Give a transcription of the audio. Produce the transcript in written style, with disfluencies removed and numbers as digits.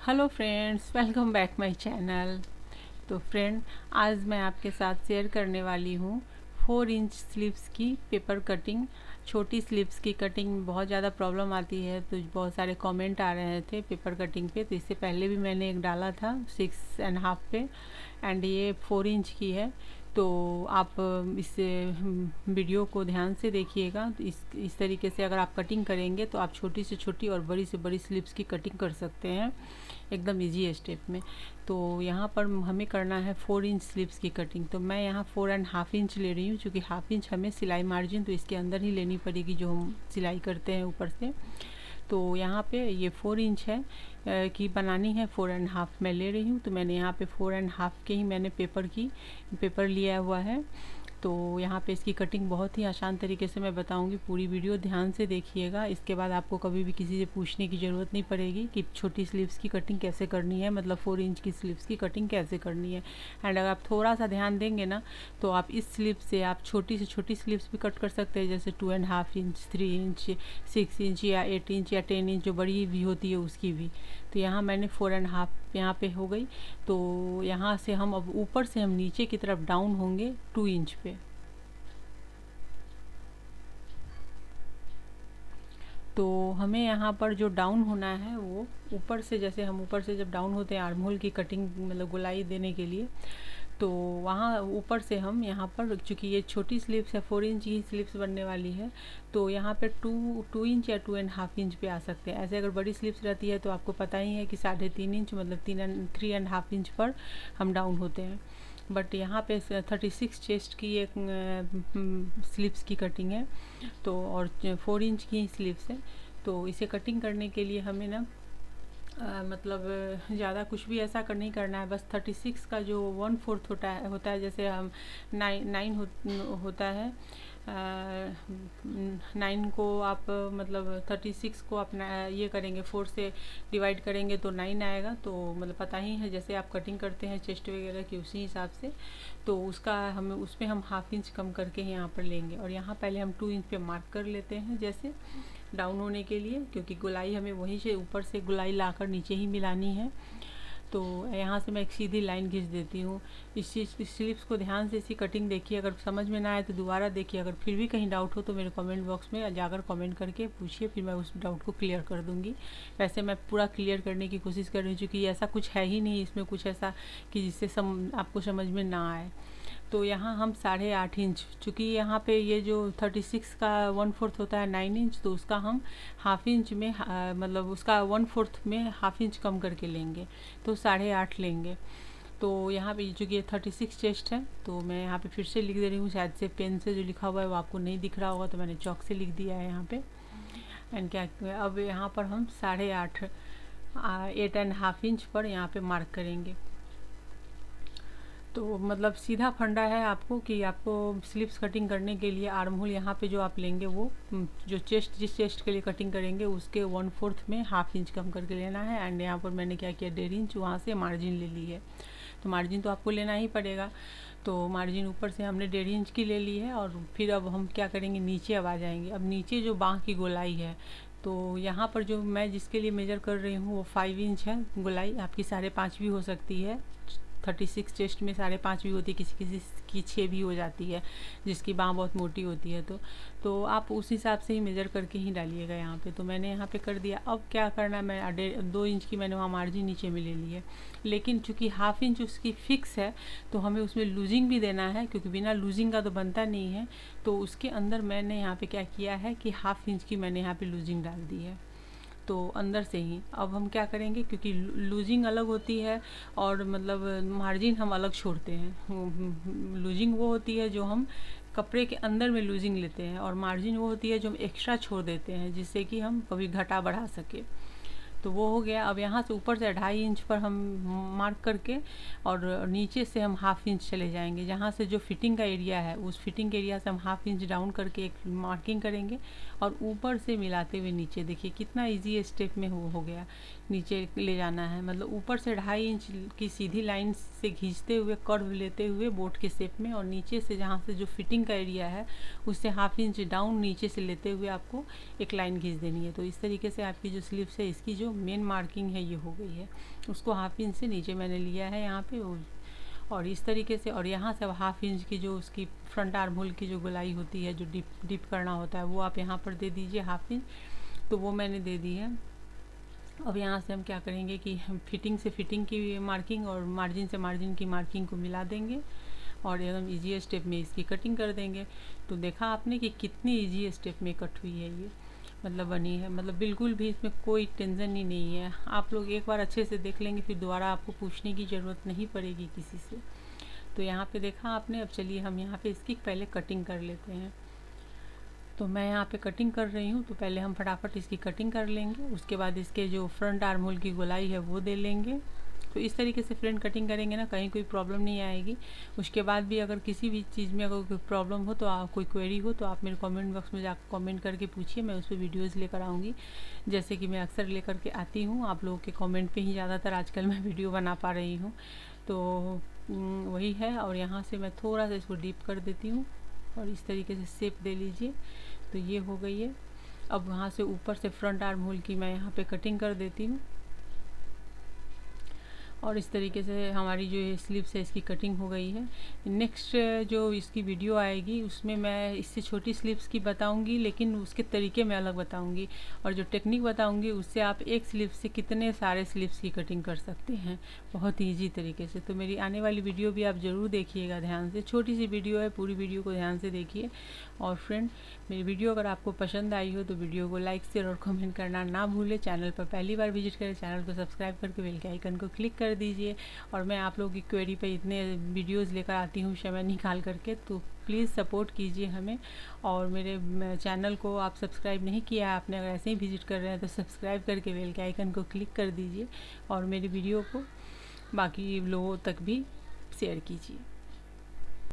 Hello friends, welcome back my channel. तो friend, आज मैं आपके साथ शेयर करने वाली हूँ 4 इंच स्लीव्स की पेपर कटिंग। छोटी स्लीव्स की कटिंग में बहुत ज़्यादा प्रॉब्लम आती है, तो बहुत सारे कमेंट आ रहे थे पेपर कटिंग पे। तो इससे पहले भी मैंने एक डाला था 6.5 पे, एंड ये 4 इंच की है। तो आप इस वीडियो को ध्यान से देखिएगा। तो इस तरीके से अगर आप कटिंग करेंगे तो आप छोटी से छोटी और बड़ी से बड़ी स्लीव्स की कटिंग कर सकते हैं एकदम इजी स्टेप में। तो यहाँ पर हमें करना है 4 इंच स्लीव्स की कटिंग। तो मैं यहाँ 4.5 इंच ले रही हूँ, क्योंकि हाफ इंच हमें सिलाई मार्जिन तो इसके अंदर ही लेनी पड़ेगी जो हम सिलाई करते हैं ऊपर से। तो यहाँ पे ये 4 इंच है की बनानी है, 4.5 मैं ले रही हूँ। तो मैंने यहाँ पे 4.5 के ही मैंने पेपर लिया हुआ है। तो यहाँ पे इसकी कटिंग बहुत ही आसान तरीके से मैं बताऊँगी, पूरी वीडियो ध्यान से देखिएगा। इसके बाद आपको कभी भी किसी से पूछने की ज़रूरत नहीं पड़ेगी कि छोटी स्लीव्स की कटिंग कैसे करनी है, मतलब 4 इंच की स्लीव्स की कटिंग कैसे करनी है। एंड अगर आप थोड़ा सा ध्यान देंगे ना, तो आप इस स्लीव से आप छोटी से छोटी स्लीव्स भी कट कर सकते हैं, जैसे 2.5 इंच, 3 इंच, 6 इंच या 8 इंच या 10 इंच जो बड़ी भी होती है उसकी भी। तो यहाँ मैंने 4.5 यहाँ पे हो गई। तो यहाँ से हम अब ऊपर से हम नीचे की तरफ डाउन होंगे 2 इंच पे। तो हमें यहाँ पर जो डाउन होना है वो ऊपर से, जैसे हम ऊपर से जब डाउन होते हैं आर्म होल की कटिंग मतलब गोलाई देने के लिए, तो वहाँ ऊपर से हम यहाँ पर, चूँकि ये छोटी स्लीव्स है 4 इंच की स्लीव्स बनने वाली है, तो यहाँ पे 2 इंच या 2.5 इंच पे आ सकते हैं। ऐसे अगर बड़ी स्लीव्स रहती है तो आपको पता ही है कि 3.5 इंच मतलब 3.5 इंच पर हम डाउन होते हैं। बट यहाँ पे 36 चेस्ट की एक स्लीव्स की कटिंग है, तो और 4 इंच की स्लीव्स है। तो इसे कटिंग करने के लिए हमें ना मतलब ज़्यादा कुछ भी ऐसा नहीं करना है। बस 36 का जो 1/4 होता है जैसे हम 9 होता है। 9 को आप मतलब 36 को अपना ये करेंगे 4 से डिवाइड करेंगे तो 9 आएगा। तो मतलब पता ही है जैसे आप कटिंग करते हैं चेस्ट वगैरह की, उसी हिसाब से। तो उसका हमें उसमें हम हाफ इंच कम करके यहाँ पर लेंगे, और यहाँ पहले हम 2 इंच पे मार्क कर लेते हैं जैसे डाउन होने के लिए, क्योंकि गोलाई हमें वहीं से ऊपर से गोलाई लाकर नीचे ही मिलानी है। तो यहाँ से मैं एक सीधी लाइन खींच देती हूँ। इस स्लीव्स को ध्यान से इसकी कटिंग देखिए, अगर समझ में ना आए तो दोबारा देखिए। अगर फिर भी कहीं डाउट हो तो मेरे कमेंट बॉक्स में जाकर कमेंट करके पूछिए, फिर मैं उस डाउट को क्लियर कर दूँगी। वैसे मैं पूरा क्लियर करने की कोशिश कर रही हूँ, क्योंकि ऐसा कुछ है ही नहीं इसमें कुछ ऐसा कि जिससे आपको समझ में ना आए। तो यहाँ हम 8.5 इंच, चूँकि यहाँ पे ये जो 36 का 1/4 होता है 9 इंच, तो उसका हम हाफ इंच में मतलब उसका 1/4 में हाफ इंच कम करके लेंगे, तो 8.5 लेंगे। तो यहाँ पे चूँकि ये 36 चेस्ट है, तो मैं यहाँ पे फिर से लिख दे रही हूँ। शायद से पेन से जो लिखा हुआ है वो आपको नहीं दिख रहा होगा, तो मैंने चौक से लिख दिया है यहाँ पे। एंड क्या अब यहाँ पर हम 8.5 इंच पर यहाँ पे मार्क करेंगे। तो मतलब सीधा फंडा है आपको कि आपको स्लीव्स कटिंग करने के लिए आर्म होल यहाँ पे जो आप लेंगे वो जो जिस चेस्ट के लिए कटिंग करेंगे उसके 1/4 में हाफ इंच कम करके लेना है। एंड यहाँ पर मैंने क्या किया, 1.5 इंच वहाँ से मार्जिन ले ली है। तो मार्जिन तो आपको लेना ही पड़ेगा। तो मार्जिन ऊपर से हमने 1.5 इंच की ले ली है, और फिर अब हम क्या करेंगे, नीचे अब आ जाएंगे। अब नीचे जो बाँह की गोलाई है, तो यहाँ पर जो मैं जिसके लिए मेजर कर रही हूँ वो 5 इंच है गोलाई। आपकी 5.5 भी हो सकती है। 36 चेस्ट में 5.5 भी होती है, किसी किसी की 6 भी हो जाती है, जिसकी बाँह बहुत मोटी होती है। तो आप उस हिसाब से ही मेज़र करके ही डालिएगा यहाँ पे। तो मैंने यहाँ पे कर दिया। अब क्या करना है, मैं 2 इंच की मैंने वहाँ मार्जिन नीचे में ले ली है, लेकिन चूँकि हाफ इंच उसकी फ़िक्स है तो हमें उसमें लूजिंग भी देना है, क्योंकि बिना लूजिंग का तो बनता नहीं है। तो उसके अंदर मैंने यहाँ पे क्या किया है कि हाफ इंच की मैंने यहाँ पे लूजिंग डाल दी है, तो अंदर से ही। अब हम क्या करेंगे, क्योंकि लूजिंग अलग होती है और मतलब मार्जिन हम अलग छोड़ते हैं। लूजिंग वो होती है जो हम कपड़े के अंदर में लूजिंग लेते हैं, और मार्जिन वो होती है जो हम एक्स्ट्रा छोड़ देते हैं, जिससे कि हम कभी घटा बढ़ा सके। तो वो हो गया। अब यहाँ से ऊपर से 2.5 इंच पर हम मार्क करके, और नीचे से हम हाफ इंच चले जाएंगे। जहाँ से जो फिटिंग का एरिया है उस फिटिंग के एरिया से हम हाफ इंच डाउन करके एक मार्किंग करेंगे, और ऊपर से मिलाते हुए नीचे। देखिए कितना इजी स्टेप में हो गया। नीचे ले जाना है, मतलब ऊपर से 2.5 इंच की सीधी लाइन से खींचते हुए कर्व लेते हुए बोट के शेप में, और नीचे से जहाँ से जो फिटिंग का एरिया है उससे 1/2 इंच डाउन नीचे से लेते हुए आपको एक लाइन खींच देनी है। तो इस तरीके से आपकी जो स्लीव्स है इसकी जो मेन मार्किंग है ये हो गई है। उसको 1/2 इंच से नीचे मैंने लिया है यहाँ पे, और इस तरीके से, और यहाँ से अब 1/2 इंच की जो उसकी फ्रंट आर्म होल की जो गोलाई होती है, जो डिप करना होता है, वो आप यहाँ पर दे दीजिए 1/2 इंच। तो वो मैंने दे दी है। अब यहाँ से हम क्या करेंगे कि हम फिटिंग से फिटिंग की मार्किंग और मार्जिन से मार्जिन की मार्किंग को मिला देंगे और एकदम ईजी स्टेप में इसकी कटिंग कर देंगे। तो देखा आपने कि कितनी ईजी स्टेप में कट हुई है ये, मतलब बनी है, मतलब बिल्कुल भी इसमें कोई टेंशन ही नहीं है। आप लोग एक बार अच्छे से देख लेंगे, फिर दोबारा आपको पूछने की ज़रूरत नहीं पड़ेगी किसी से। तो यहाँ पे देखा आपने। अब चलिए हम यहाँ पे इसकी पहले कटिंग कर लेते हैं। तो मैं यहाँ पे कटिंग कर रही हूँ, तो पहले हम फटाफट इसकी कटिंग कर लेंगे, उसके बाद इसके जो फ्रंट आर्म होल की गोलाई है वो दे लेंगे। तो इस तरीके से फ्रंट कटिंग करेंगे ना, कहीं कोई प्रॉब्लम नहीं आएगी। उसके बाद भी अगर किसी भी चीज़ में अगर कोई प्रॉब्लम हो, तो कोई क्वेरी हो, तो आप मेरे कमेंट बॉक्स में जाकर कमेंट करके पूछिए, मैं उस पर वीडियोज़ लेकर आऊँगी, जैसे कि मैं अक्सर लेकर के आती हूँ। आप लोगों के कमेंट पे ही ज़्यादातर आजकल मैं वीडियो बना पा रही हूँ, तो वही है। और यहाँ से मैं थोड़ा सा इसको डीप कर देती हूँ और इस तरीके से शेप दे लीजिए। तो ये हो गई है। अब वहाँ से ऊपर से फ्रंट आर्म होल की मैं यहाँ पे कटिंग कर देती हूँ, और इस तरीके से हमारी जो ये स्लीव्स है इसकी कटिंग हो गई है। नेक्स्ट जो इसकी वीडियो आएगी उसमें मैं इससे छोटी स्लीव्स की बताऊंगी, लेकिन उसके तरीके मैं अलग बताऊंगी, और जो टेक्निक बताऊंगी उससे आप एक स्लीव से कितने सारे स्लीव्स की कटिंग कर सकते हैं बहुत ईजी तरीके से। तो मेरी आने वाली वीडियो भी आप ज़रूर देखिएगा ध्यान से। छोटी सी वीडियो है, पूरी वीडियो को ध्यान से देखिए। और फ्रेंड, मेरी वीडियो अगर आपको पसंद आई हो तो वीडियो को लाइक शेयर और कमेंट करना ना भूलें। चैनल पर पहली बार विजिट करें, चैनल को सब्सक्राइब करके बेल के आइकन को क्लिक कर दीजिए। और मैं आप लोगों की क्वेरी पे इतने वीडियोस लेकर आती हूँ समय निकाल करके, तो प्लीज़ सपोर्ट कीजिए हमें। और मेरे चैनल को आप सब्सक्राइब नहीं किया है आपने, अगर ऐसे ही विजिट कर रहे हैं तो सब्सक्राइब करके बेल के आइकन को क्लिक कर दीजिए, और मेरी वीडियो को बाकी लोगों तक भी शेयर कीजिए।